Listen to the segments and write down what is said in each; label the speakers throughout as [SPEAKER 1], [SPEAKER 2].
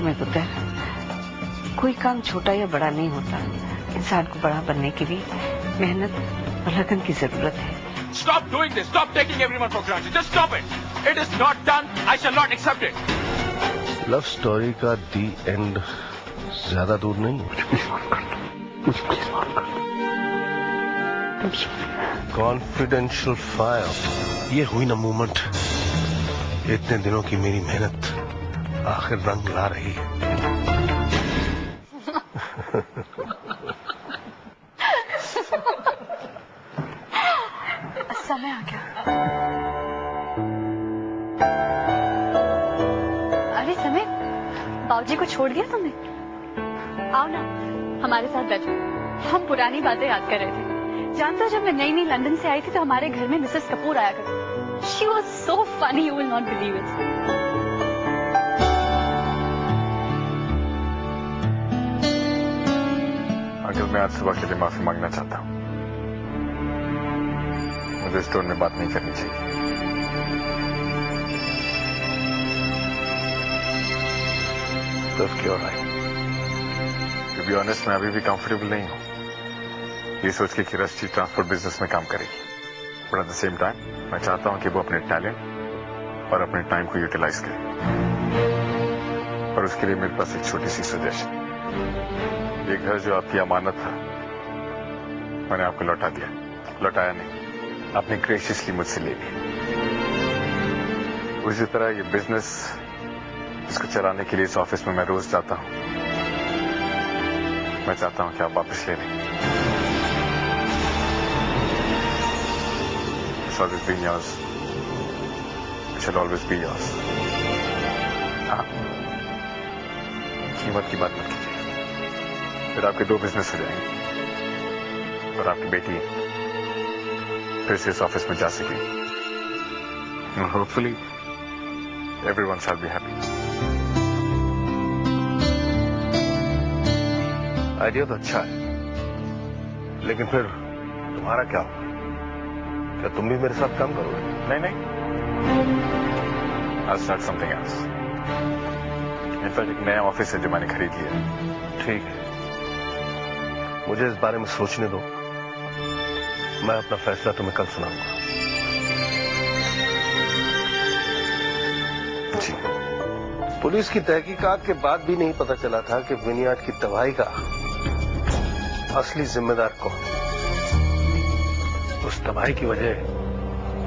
[SPEAKER 1] समय पुत्र, कोई काम छोटा या बड़ा नहीं होता। इंसान को बड़ा बनने के लिए मेहनत और लगन की जरूरत है।
[SPEAKER 2] Stop doing this. Stop taking everyone for granted. Just stop it. It is not done. I shall not accept it.
[SPEAKER 3] Love story का दी एंड ज्यादा दूर नहीं है। मुझे प्लीज माफ कर दो। कॉन्फिडेंशियल फाइल, ये हुई ना मूवमेंट। इतने दिनों की मेरी मेहनत आखिर रंग ला रही है।
[SPEAKER 4] समय आ गया। अरे समय, बाबूजी को छोड़ दिया तुमने? आओ ना, हमारे साथ बैठो। हम पुरानी बातें याद कर रहे थे। जानते हो, जब मैं नई नई लंदन से आई थी तो हमारे घर में मिसेस कपूर आया करती। She was so funny, you will not believe it.
[SPEAKER 5] Uncle, मैं आज सुबह के लिए माफी मांगना चाहता हूँ। मुझे स्टोर में बात नहीं करनी चाहिए।
[SPEAKER 3] That's your right.
[SPEAKER 5] To be honest, मैं अभी भी कंफर्टेबल नहीं हूँ ये सोच के कि रस्टी ट्रांसपोर्ट बिजनेस में काम करेगी। But at the same time मैं चाहता हूँ कि वो अपने टैलेंट और अपने टाइम को यूटिलाइज करे। और उसके लिए मेरे पास एक छोटी सी सजेशन। ये घर जो आपकी अमानत था, मैंने आपको लौटा दिया। लौटाया नहीं, आपने ग्रेशियसली मुझसे ले लिया। उसी तरह ये बिजनेस, इसको चलाने के लिए इस ऑफिस में मैं रोज जाता हूँ। मैं चाहता हूँ कि आप वापस ले लें। It's always been yours. It shall always be yours. हाँ, कीमत की बात मत कीजिए। फिर आपके 2 बिजनेस हो जाएंगे और आपकी बेटी फिर से इस ऑफिस में जा सकेगी। And hopefully everyone shall be happy.
[SPEAKER 3] Idea तो अच्छा है, लेकिन फिर तुम्हारा क्या होगा? क्या तुम भी मेरे साथ काम करोगे?
[SPEAKER 5] नहीं, I'll start something else. In fact एक नया ऑफिस है जो मैंने खरीद लिया।
[SPEAKER 3] ठीक है, मुझे इस बारे में सोचने दो। मैं अपना फैसला तुम्हें कल सुनाऊंगा।
[SPEAKER 5] जी।
[SPEAKER 3] पुलिस की तहकीकात के बाद भी नहीं पता चला था कि विनियार्ड की तबाही का असली जिम्मेदार कौन है। उस तबाही की वजह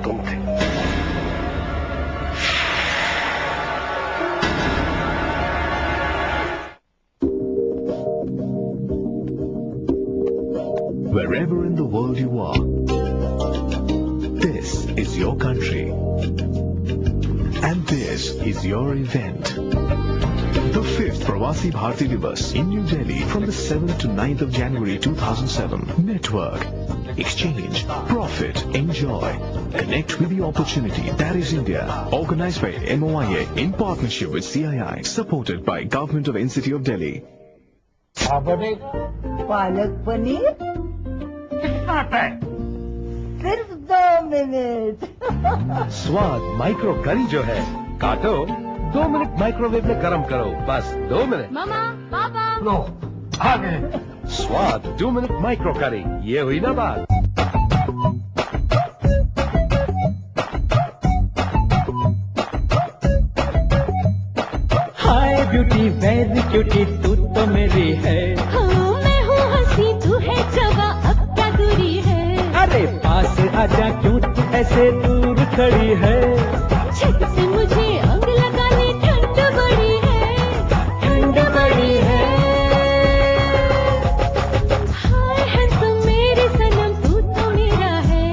[SPEAKER 3] तुम थे।
[SPEAKER 6] Wherever in the world you are, this is your country. And this is your event. The 5th Pravasi Bharati Divas in New Delhi from the 7th to 9th of January 2007. Network, exchange, profit, enjoy. Connect with the opportunity that is India. Organized by MOIA in partnership with CII. Supported by Government of NCT of Delhi.
[SPEAKER 7] Palak paneer
[SPEAKER 2] कितना time?
[SPEAKER 7] सिर्फ 2 minute.
[SPEAKER 8] स्वाद micro करी जो है, काटो 2 minute microwave में गरम करो, बस 2 मिनट।
[SPEAKER 4] मामा, पापा।
[SPEAKER 2] लो, आ गए।
[SPEAKER 8] स्वाद 2 मिनट माइक्रो करी, ये हुई ना बात।
[SPEAKER 9] हाय ब्यूटी वेरी क्यूटी, तू तो मेरी है।
[SPEAKER 10] हाँ, मैं हूँ हंसी, तू है जवा, अब क्या दूरी है।
[SPEAKER 9] अरे पास आजा, क्यों तू ऐसे दूर खड़ी है।
[SPEAKER 10] छत से मुझे अंग लगा ले, ठंड बड़ी है,
[SPEAKER 9] ठंड बड़ी है।
[SPEAKER 10] हाय हैंडसम मेरे सनम, तू तो मेरा है।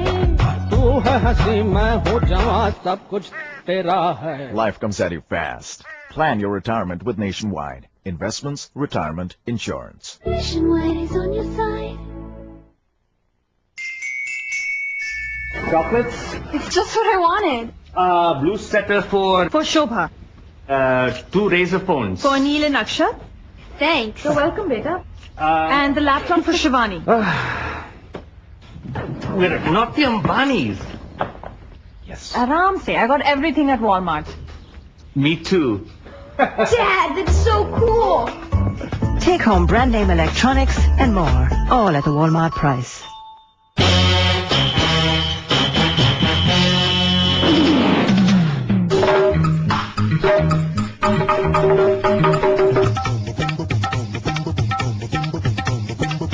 [SPEAKER 9] तू है हंसी, मैं हूँ जवां, सब कुछ तेरा है।
[SPEAKER 11] Life comes at you fast. Plan your retirement with Nationwide. Investments, retirement, insurance.
[SPEAKER 10] Nationwide is on your side.
[SPEAKER 2] Chocolates?
[SPEAKER 4] It's just what I wanted.
[SPEAKER 2] Blue setter for
[SPEAKER 4] Shobha.
[SPEAKER 2] 2 razor phones.
[SPEAKER 4] For Neil and Akshat. Thanks. You're welcome, beta. And the laptop for Shivani.
[SPEAKER 2] We're not the Ambanis.
[SPEAKER 4] Yes. Aram se. I got everything at Walmart.
[SPEAKER 2] Me too.
[SPEAKER 7] Dad, that's so cool.
[SPEAKER 12] Take home brand name electronics and more, all at the Walmart price.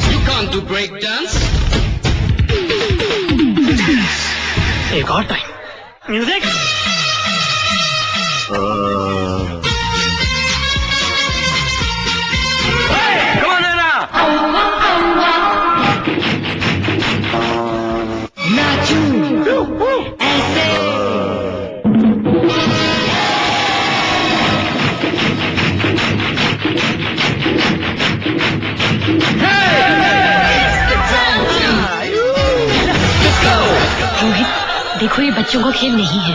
[SPEAKER 13] You can't do break dance. एक और time music
[SPEAKER 14] देखो ये बच्चों का खेल नहीं है।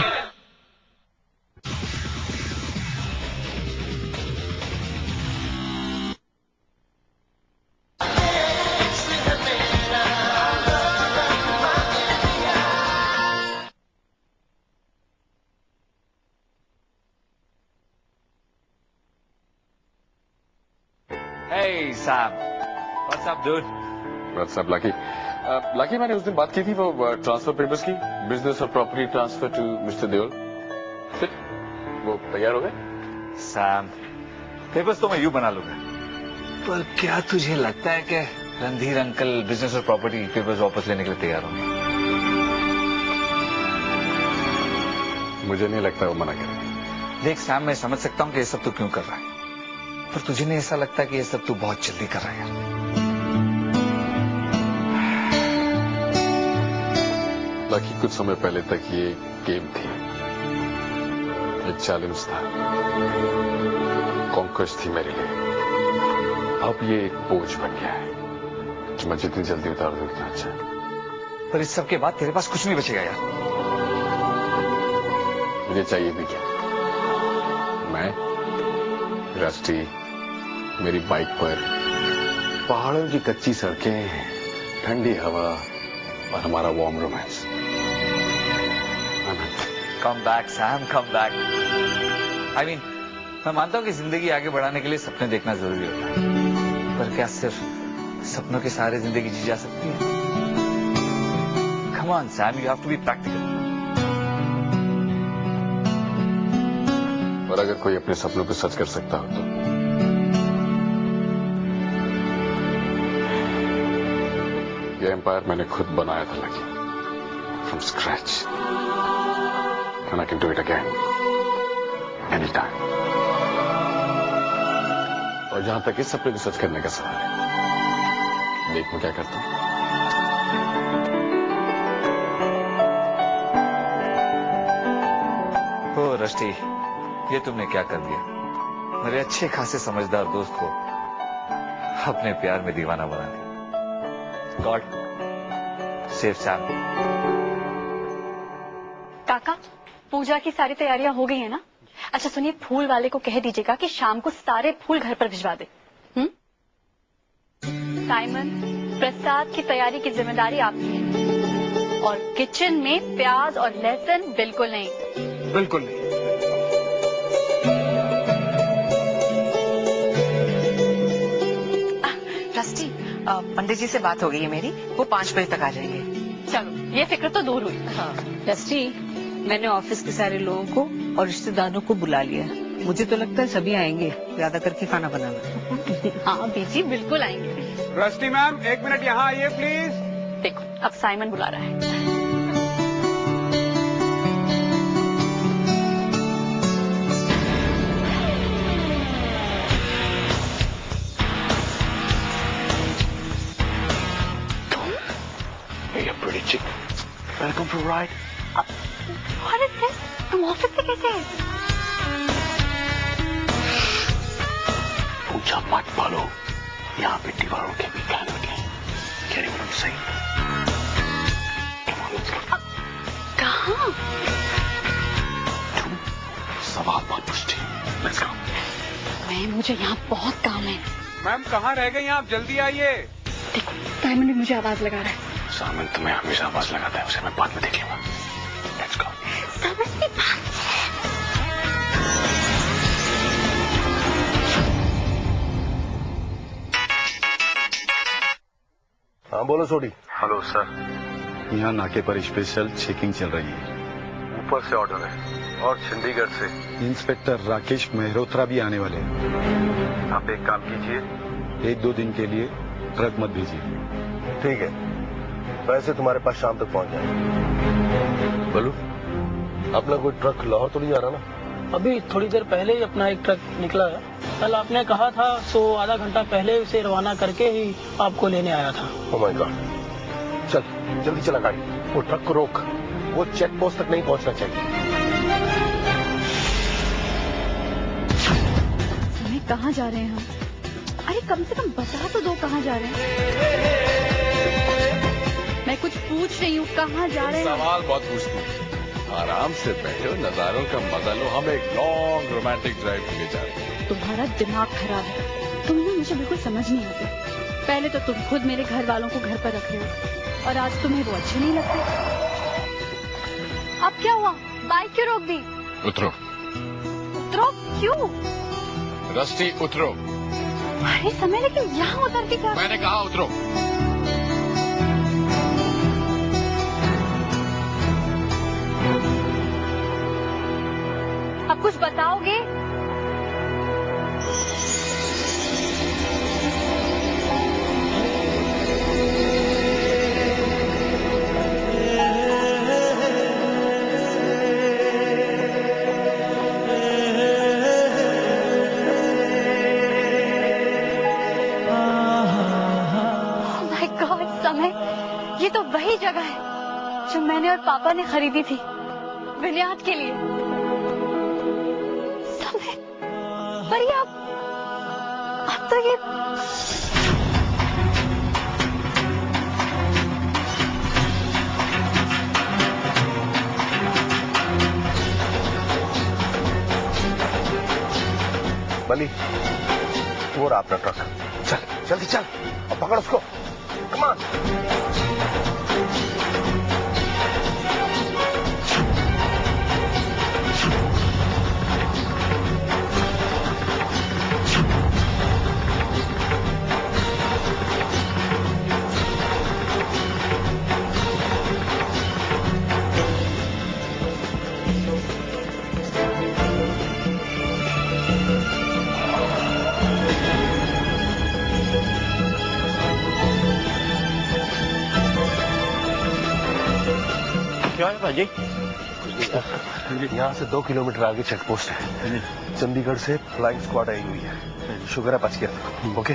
[SPEAKER 2] Hey Sam, what's up, dude?
[SPEAKER 5] What's up, Lucky? Lucky, मैंने उस दिन बात की थी वो ट्रांसफर पेपर्स की, बिजनेस और property transfer to mister Deol. फिर वो तैयार हो गए?
[SPEAKER 2] Sam, पेपर्स तो मैं यूं बना लूंगा।
[SPEAKER 15] पर क्या तुझे लगता है कि रणधीर अंकल बिजनेस और प्रॉपर्टी पेपर्स वापस लेने के लिए तैयार होंगे?
[SPEAKER 5] मुझे नहीं लगता वो मना करेंगे।
[SPEAKER 15] देख सैम, मैं समझ सकता हूँ कि ये सब तू क्यों कर रहा है, पर तुझे नहीं ऐसा लगता कि ये सब तू बहुत जल्दी कर रहा है यार?
[SPEAKER 5] बाकी कुछ समय पहले तक ये गेम थी, एक चैलेंज था, कॉन्क्वेस्ट थी मेरे लिए। अब ये एक बोझ बन गया है कि मैं जितनी जल्दी उतार दूं उतना अच्छा है।
[SPEAKER 15] पर इस सब के बाद तेरे पास कुछ नहीं बचेगा यार।
[SPEAKER 5] मुझे चाहिए भी क्या? मैं, रस्टी, मेरी बाइक पर, पहाड़ों की कच्ची सड़कें, ठंडी हवा और हमारा warm romance.
[SPEAKER 15] Come back Sam, come back. I mean, मैं मानता हूं कि जिंदगी आगे बढ़ाने के लिए सपने देखना जरूरी होता है, पर क्या सिर्फ सपनों के सहारे जिंदगी जी जा सकती है? Come on Sam, you have to be practical.
[SPEAKER 5] और अगर कोई अपने सपनों को सच कर सकता हो तो ये एम्पायर मैंने खुद बनाया था, lucky, from scratch, and I can do it again anytime। और जहां तक इस सपने को सच करने का सवाल है, देख मैं क्या करता हूं।
[SPEAKER 15] ओ रस्टी, ये तुमने क्या कर दिया? मेरे अच्छे खासे समझदार दोस्त को अपने प्यार में दीवाना बना दिया। God save Sam.
[SPEAKER 4] काका, पूजा की सारी तैयारियां हो गई है ना? अच्छा सुनिए, फूल वाले को कह दीजिएगा कि शाम को सारे फूल घर पर भिजवा दे। साइमन, प्रसाद की तैयारी की जिम्मेदारी आपकी है, और किचन में प्याज और लहसुन बिल्कुल नहीं।
[SPEAKER 2] बिल्कुल नहीं।
[SPEAKER 1] रस्टी, पंडित जी से बात हो गई है मेरी, वो 5 बजे तक आ जाएंगे।
[SPEAKER 4] चलो, ये फिक्र तो दूर हुई।
[SPEAKER 1] हाँ रस्टी, मैंने ऑफिस के सारे लोगों को और रिश्तेदारों को बुला लिया। मुझे तो लगता है सभी आएंगे, ज्यादा करके खाना बनाना।
[SPEAKER 4] हाँ बीजी, बिल्कुल आएंगे।
[SPEAKER 2] रस्टी मैम, 1 मिनट यहाँ आइए प्लीज।
[SPEAKER 4] देखो, अब साइमन बुला रहा है।
[SPEAKER 3] Hey, a pretty chick. Welcome for a ride.
[SPEAKER 4] What is this? तुम ऑफिस से कैसे?
[SPEAKER 3] पूछा मत बोलो, यहाँ पे दीवारों के भी ख्याल रखें। Get what I'm saying? Come on, let's go.
[SPEAKER 4] कहाँ?
[SPEAKER 3] तुम सवाल मत पूछती। Let's go.
[SPEAKER 4] मुझे यहाँ बहुत काम है।
[SPEAKER 2] मैम कहाँ रह गई आप? जल्दी आइए।
[SPEAKER 4] देखो, साइमन भी मुझे आवाज लगा रहा है।
[SPEAKER 3] सामन तुम्हें हमेशा आवाज लगाता है, उसे मैं बाद में देख लूंगा। Let's go.
[SPEAKER 4] सामन की बात है।
[SPEAKER 3] हाँ बोलो सोडी।
[SPEAKER 5] हेलो सर, यहाँ नाके पर स्पेशल चेकिंग चल रही है। ऊपर से ऑर्डर है और चंडीगढ़ से इंस्पेक्टर राकेश मेहरोत्रा भी आने वाले हैं। आप एक काम कीजिए, 1-2 दिन के लिए ट्रक मत भेजिए।
[SPEAKER 3] ठीक है, पैसे तुम्हारे पास शाम तक पहुंच जाएंगे। बोलो, अपना कोई ट्रक लाहौर तो नहीं आ रहा ना?
[SPEAKER 16] अभी थोड़ी देर पहले ही अपना एक ट्रक निकला है। कल आपने कहा था तो आधा घंटा पहले उसे रवाना करके ही आपको लेने आया था।
[SPEAKER 3] ओह माय गॉड, चल जल्दी चला गाड़ी। वो ट्रक को रोक, वो चेक पोस्ट तक नहीं पहुंचना चाहिए।
[SPEAKER 4] समय कहाँ जा रहे हैं हम? अरे कम से कम बता तो दो कहाँ जा रहे हैं। मैं कुछ पूछ रही हूँ, कहाँ जा रहे हैं?
[SPEAKER 17] सवाल बहुत पूछती हूँ। आराम से बैठो, नजारों का मजा लो, हम एक लॉन्ग रोमांटिक ड्राइव के लिए जा रहे हैं।
[SPEAKER 4] तुम्हारा दिमाग खराब है, तुम ना मुझे बिल्कुल समझ नहीं आते। पहले तो तुम खुद मेरे घर वालों को घर पर रख रहे हो और आज तुम्हें वो अच्छे नहीं लगते। अब क्या हुआ? बाइक क्यों रोक दी?
[SPEAKER 17] उतरो।
[SPEAKER 4] उतरो? क्यों?
[SPEAKER 17] रस्टी उतरो।
[SPEAKER 4] अरे समय, लेकिन यहाँ उतर के क्या?
[SPEAKER 17] मैंने कहा उतरो।
[SPEAKER 4] अब कुछ बताओगे? समय, ये तो वही जगह है जो मैंने और पापा ने खरीदी थी विन्याद के लिए। समय, पर ये अब तो ये
[SPEAKER 3] बली, वो रहा अपना ट्रक। चल जल्दी चल और पकड़ उसको। Come on.
[SPEAKER 18] क्या है भाजी?
[SPEAKER 3] यहाँ से 2 किलोमीटर आगे चेक पोस्ट है। चंडीगढ़ से फ्लाइंग स्क्वाड आई हुई है। शुक्र है बच गया। ओके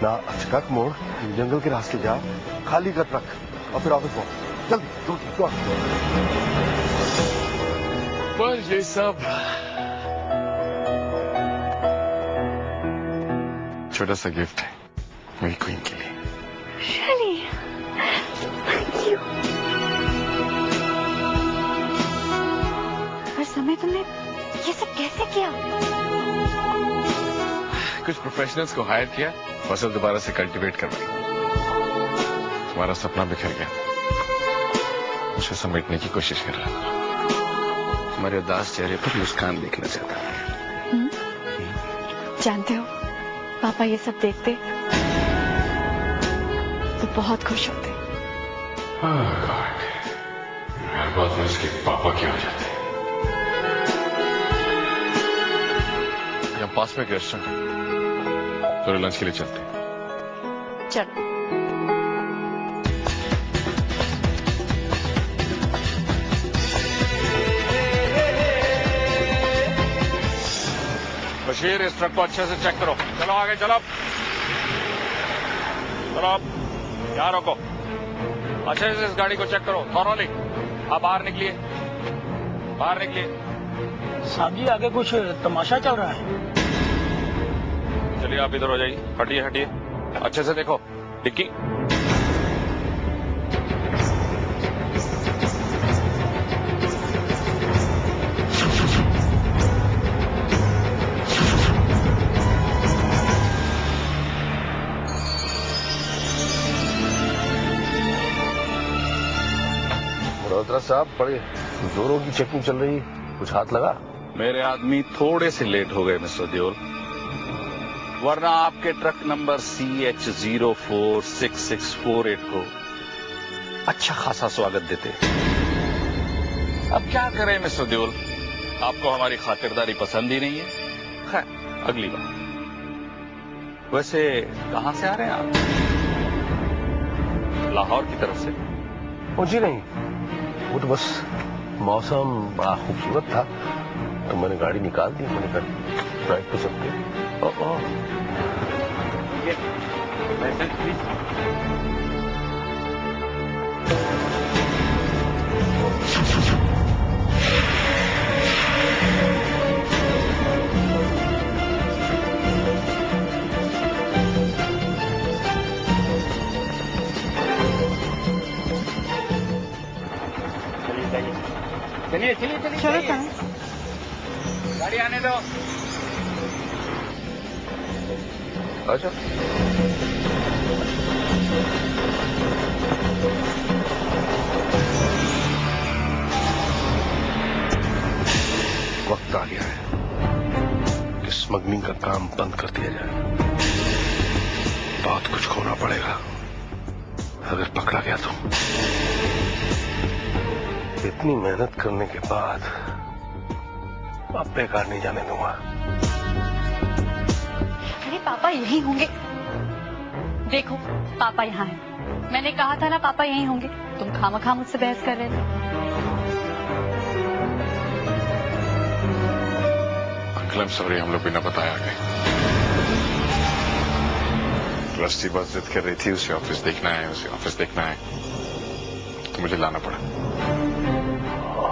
[SPEAKER 3] ना, चक मोड़, जंगल के रास्ते जा, खाली कर ट्रक और फिर ऑफिस पहुंच। जल्दी
[SPEAKER 17] बस ये सब
[SPEAKER 5] छोटा सा गिफ्ट है मेरी क्वीन के लिए।
[SPEAKER 4] Really? Thank you. पर समय, तुमने ये सब कैसे किया?
[SPEAKER 17] कुछ प्रोफेशनल्स को हायर किया, फसल दोबारा से कल्टीवेट करवाई। तुम्हारा सपना बिखर गया, उसे समेटने की कोशिश कर रहा था। तुम्हारे उदास चेहरे पर मुस्कान देखना चाहता था।
[SPEAKER 4] जानते हो, पापा ये सब देखते तो बहुत खुश होते।
[SPEAKER 17] हर बात में उसके पापा क्या हो जाते। यहाँ पास में एक रेस्टोरेंट है, तो लंच के लिए चलते हैं।
[SPEAKER 4] चलो।
[SPEAKER 2] बशीर, इस ट्रक को अच्छे से चेक करो। चलो आगे चलो, चलो यहाँ रोको। अच्छे से इस गाड़ी को चेक करो थॉरोली। आप बाहर निकलिए, बाहर निकलिए।
[SPEAKER 16] साहब जी, आगे कुछ तमाशा चल रहा है।
[SPEAKER 2] चलिए आप इधर हो जाइए, हटिए हटिए, अच्छे से देखो डिक्की।
[SPEAKER 3] मल्होत्रा साहब, बड़े जोरों की चेकिंग चल रही, कुछ हाथ लगा?
[SPEAKER 17] मेरे आदमी थोड़े से लेट हो गए मिस्टर देओल।
[SPEAKER 19] वरना आपके ट्रक नंबर CH046648 को अच्छा खासा स्वागत देते। अब क्या करें मिस्टर देओल, आपको हमारी खातिरदारी पसंद ही नहीं है। खैर, अगली बार। वैसे कहां से आ रहे हैं आप? लाहौर की तरफ से?
[SPEAKER 3] जी नहीं, वो तो बस मौसम बड़ा खूबसूरत था तो मैंने गाड़ी निकाल दी। मैंने कहा ड्राइव तो सकते।
[SPEAKER 2] चलिए चलिए चलिए चलिए, गाड़ी आने दो।
[SPEAKER 3] अच्छा, वक्त आ गया है कि स्मगलिंग का काम बंद कर दिया जाए। बहुत कुछ खोना पड़ेगा अगर पकड़ा गया तो। इतनी मेहनत करने के बाद अब बेकार नहीं जाने दूंगा।
[SPEAKER 4] अरे पापा यही होंगे। देखो पापा यहाँ हैं। मैंने कहा था ना पापा यही होंगे। तुम खामखा मुझसे बहस कर रहे थे।
[SPEAKER 17] अंकल आई एम सॉरी, हम लोग बिना बताए आ गए। ट्रस्टी बस जिद कर रही थी, उसे ऑफिस देखना है, उसे ऑफिस देखना है, तो मुझे लाना पड़ा।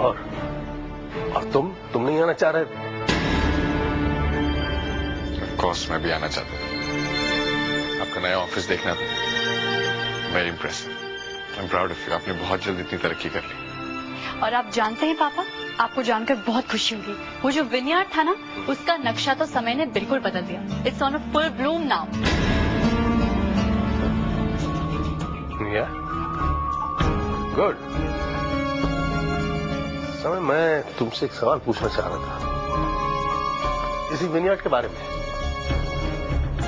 [SPEAKER 3] और तुम नहीं आना चाह रहे?
[SPEAKER 17] ऑफ कोर्स मैं भी आना चाहता हूँ। आपका नया ऑफिस देखना था। Very impressive. I am proud of you. आपने बहुत जल्द इतनी तरक्की कर ली।
[SPEAKER 4] और आप जानते हैं पापा, आपको जानकर बहुत खुशी होगी। वो जो विनयार्ड था ना, उसका नक्शा तो समय ने बिल्कुल बदल दिया। It's on a full Bloom now.
[SPEAKER 3] Good. समय मैं तुमसे एक सवाल पूछना चाह रहा था इसी विनयार्ड के बारे में।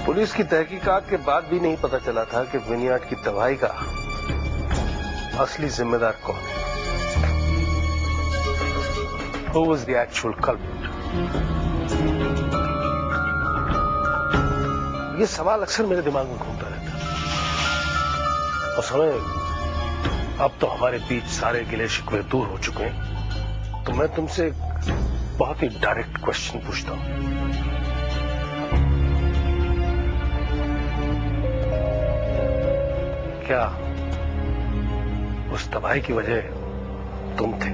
[SPEAKER 3] पुलिस की तहकीकात के बाद भी नहीं पता चला था कि विनयार्ड की तबाही का असली जिम्मेदार कौन है। Who was the actual culprit? ये सवाल अक्सर मेरे दिमाग में घूमता रहता है। और समय अब तो हमारे बीच सारे गिले शिकवे दूर हो चुके हैं, तो मैं तुमसे एक बहुत ही डायरेक्ट क्वेश्चन पूछता हूं। क्या उस तबाही की वजह तुम थे?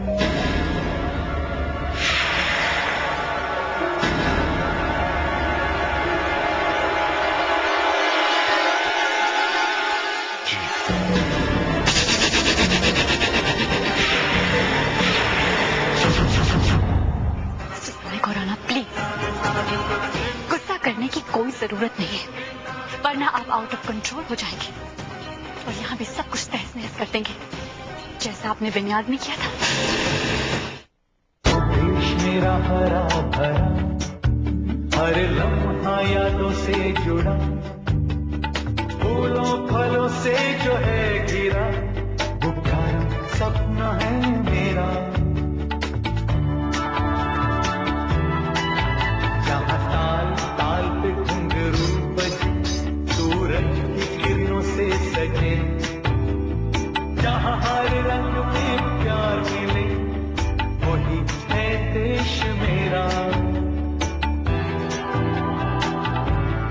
[SPEAKER 4] कोई जरूरत नहीं है, वरना आप आउट ऑफ कंट्रोल हो जाएंगे और यहाँ भी सब कुछ तहस नहस कर देंगे, जैसा आपने विनयार्ड में किया था।
[SPEAKER 9] देश मेरा हरा भरा, हर लम्हा यादों से जुड़ा, फूलों फलों से जो है घिरा, वो प्यारा सपना है मेरा। जहाँ ताल ताल पे घुंघरू बजे, सूरज की किरणों से सजे, जहाँ हर रंग में प्यार मिले, वही है देश मेरा।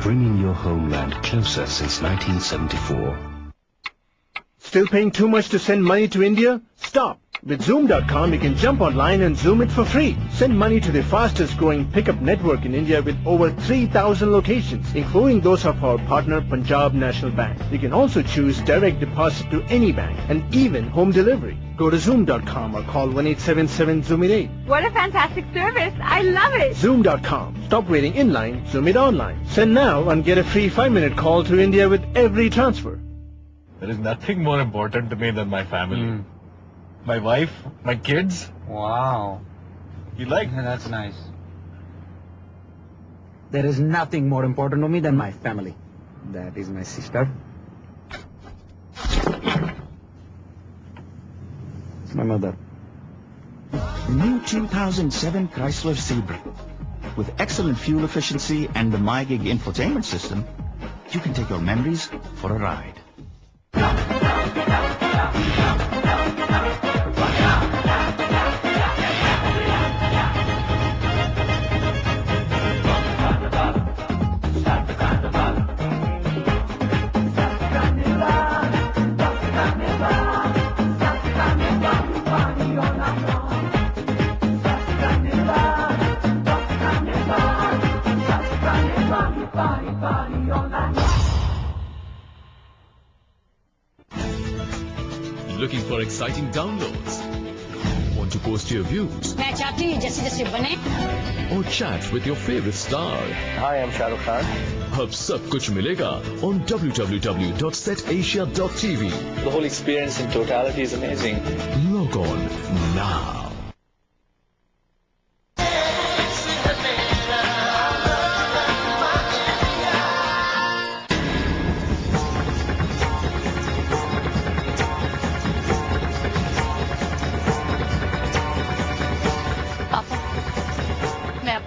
[SPEAKER 6] Bringing your homeland closer since 1974.
[SPEAKER 8] Still paying too much to send money to India? Stop! With Zoom.com, you can jump online and Zoom it for free. Send money to the fastest growing pickup network in India with over 3,000 locations, including those of our partner Punjab National Bank. You can also choose direct deposit to any bank and even home delivery. Go to Zoom.com or call 1-877-ZOOM-IT.
[SPEAKER 7] What a fantastic service. I love it.
[SPEAKER 8] Zoom.com. Stop waiting in line. Zoom it online. Send now and get a free 5-minute call to India with every transfer.
[SPEAKER 20] There is nothing more important to me than my family. My wife, my kids.
[SPEAKER 15] Wow.
[SPEAKER 20] You like?
[SPEAKER 15] Yeah, that's nice.
[SPEAKER 21] There is nothing more important to me than my family. That is my sister. It's my mother.
[SPEAKER 11] New 2007 Chrysler Zebra. With excellent fuel efficiency and the MyGig infotainment system, you can take your memories for a ride.
[SPEAKER 6] Looking for exciting downloads? Want to post your views?
[SPEAKER 14] मैं चाहती हूँ जैसे जैसे बने
[SPEAKER 6] Or chat with your favorite star?
[SPEAKER 3] Hi, I'm Shah Rukh Khan.
[SPEAKER 6] अब सब कुछ मिलेगा on www.setasia.tv.
[SPEAKER 15] The whole experience in totality is amazing.
[SPEAKER 6] Log on now.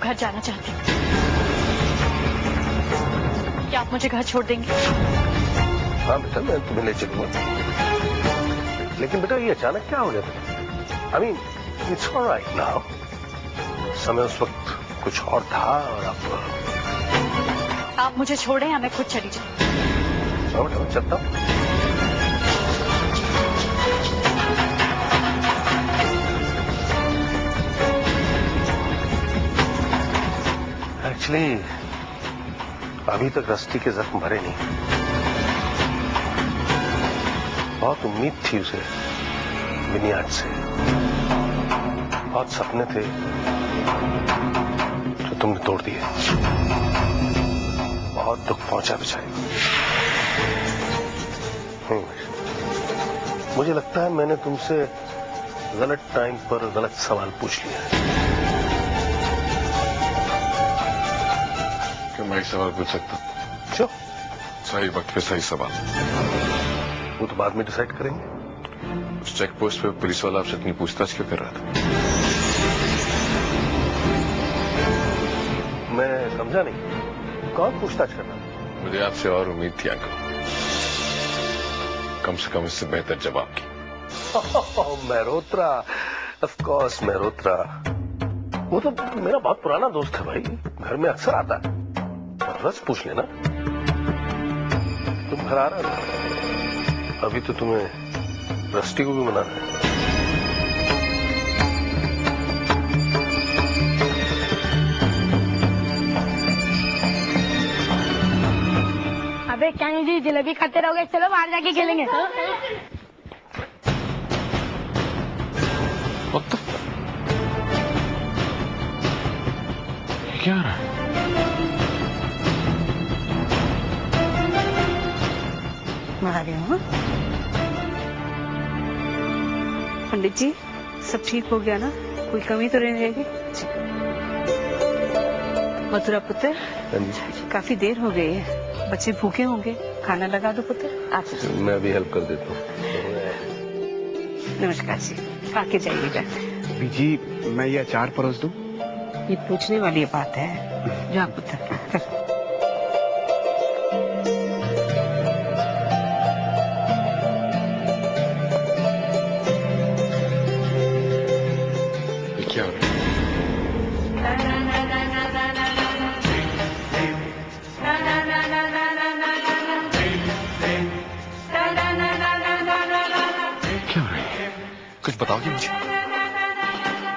[SPEAKER 4] घर जाना चाहती हूँ। क्या आप मुझे घर छोड़ देंगे?
[SPEAKER 3] हाँ बेटा, मैं तुम्हें ले चलूंगा। लेकिन बेटा ये अचानक क्या हो गया था? I mean, it's all right now. समय उस वक्त कुछ और था और अब
[SPEAKER 4] आप मुझे छोड़ें या मैं खुद चली जाऊँ?
[SPEAKER 3] हाँ बेटा, मैं चलता हूँ। एक्चुअली अभी तक रस्टी के जख्म भरे नहीं। बहुत उम्मीद थी उसे विनियाड से, बहुत सपने थे जो तुमने तोड़ दिए। बहुत दुख पहुंचा बेचारी। मुझे लगता है मैंने तुमसे गलत टाइम पर गलत सवाल पूछ लिया।
[SPEAKER 17] मैं एक सवाल पूछ सकता हूँ?
[SPEAKER 3] क्यों?
[SPEAKER 17] सही वक्त पे सही सवाल।
[SPEAKER 3] वो तो बाद में डिसाइड करेंगे।
[SPEAKER 17] उस चेक पोस्ट पे पुलिस वाला आपसे इतनी पूछताछ क्यों कर रहा था?
[SPEAKER 3] मैं समझा नहीं, कौन पूछताछ कर रहा था?
[SPEAKER 17] मुझे आपसे और उम्मीद थी अंकल, कम से कम इससे बेहतर जवाब की।
[SPEAKER 3] Mehrotra, of course Mehrotra. वो तो मेरा बहुत पुराना दोस्त है भाई, घर में अक्सर आता है। बस पूछ लेना। तुम घर आ रहे हो? अभी तो तुम्हें रस्टी को भी मनाना है।
[SPEAKER 7] अबे क्या जी, जलेबी खाते रहोगे? चलो बाहर जाके खेलेंगे।
[SPEAKER 17] क्या रहा है?
[SPEAKER 1] मैं आ रही हूँ। पंडित जी, सब ठीक हो गया ना? कोई कमी तो नहीं रहेगी? मथुरा पुत्र, काफी देर हो गई है, बच्चे भूखे होंगे, खाना लगा दो पुत्र। आप
[SPEAKER 3] मैं भी हेल्प कर देता हूँ।
[SPEAKER 1] नमस्कार जी, आके जाइएगा।
[SPEAKER 8] बीजी, मैं ये अचार परोस दूं?
[SPEAKER 1] ये पूछने वाली बात है। जा पुत्र।
[SPEAKER 17] क्या हो रहा है? क्या हो रहा है? कुछ बताओगे मुझे?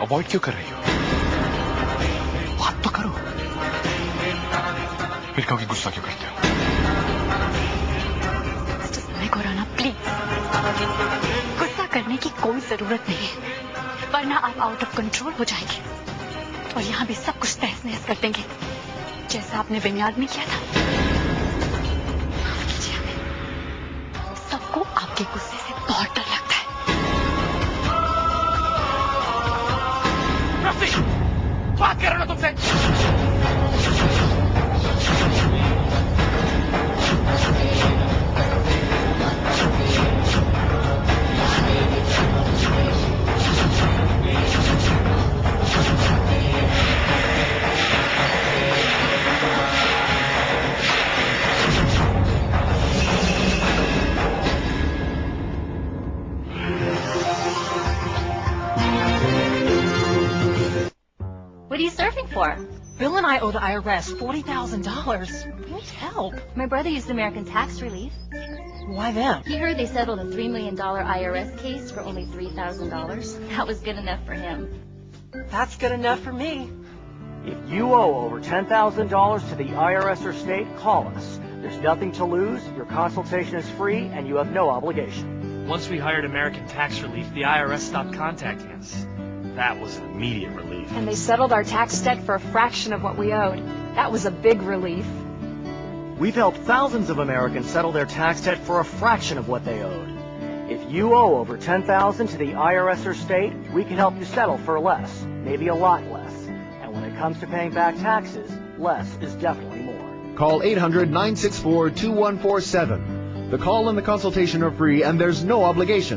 [SPEAKER 17] अवॉइड क्यों कर रही हो? बात तो करो। फिर कहोगे गुस्सा क्यों करते हो?
[SPEAKER 4] खुराना प्लीज, गुस्सा करने की कोई जरूरत नहीं है, वरना आप आउट ऑफ कंट्रोल हो जाएंगे और यहाँ भी सब कुछ तहस नहस कर देंगे, जैसा आपने बेनियाद में किया था। सबको आपके गुस्से से बहुत डर लगता है।
[SPEAKER 2] बात कर रहा हूं तुमसे।
[SPEAKER 4] What are you surfing for?
[SPEAKER 14] Bill and I owe the IRS $40,000. We need help.
[SPEAKER 4] My brother used American tax relief.
[SPEAKER 14] Why them?
[SPEAKER 4] He heard they settled a $3 million IRS case for only $3,000. That was good enough for him.
[SPEAKER 14] That's good enough for me.
[SPEAKER 10] If you owe over $10,000 to the IRS or state, call us. There's nothing to lose, your consultation is free, and you have no obligation.
[SPEAKER 22] Once we hired American Tax Relief, the IRS stopped contacting us. That was an immediate relief.
[SPEAKER 23] And they settled our tax debt for a fraction of what we owed. That was a big relief.
[SPEAKER 10] We've helped thousands of Americans settle their tax debt for a fraction of what they owed. If you owe over $10,000 to the IRS or state, we can help you settle for less, maybe a lot less. And when it comes to paying back taxes, less is definitely more.
[SPEAKER 24] Call 800-964-2147. The call and the consultation are free, and there's no obligation.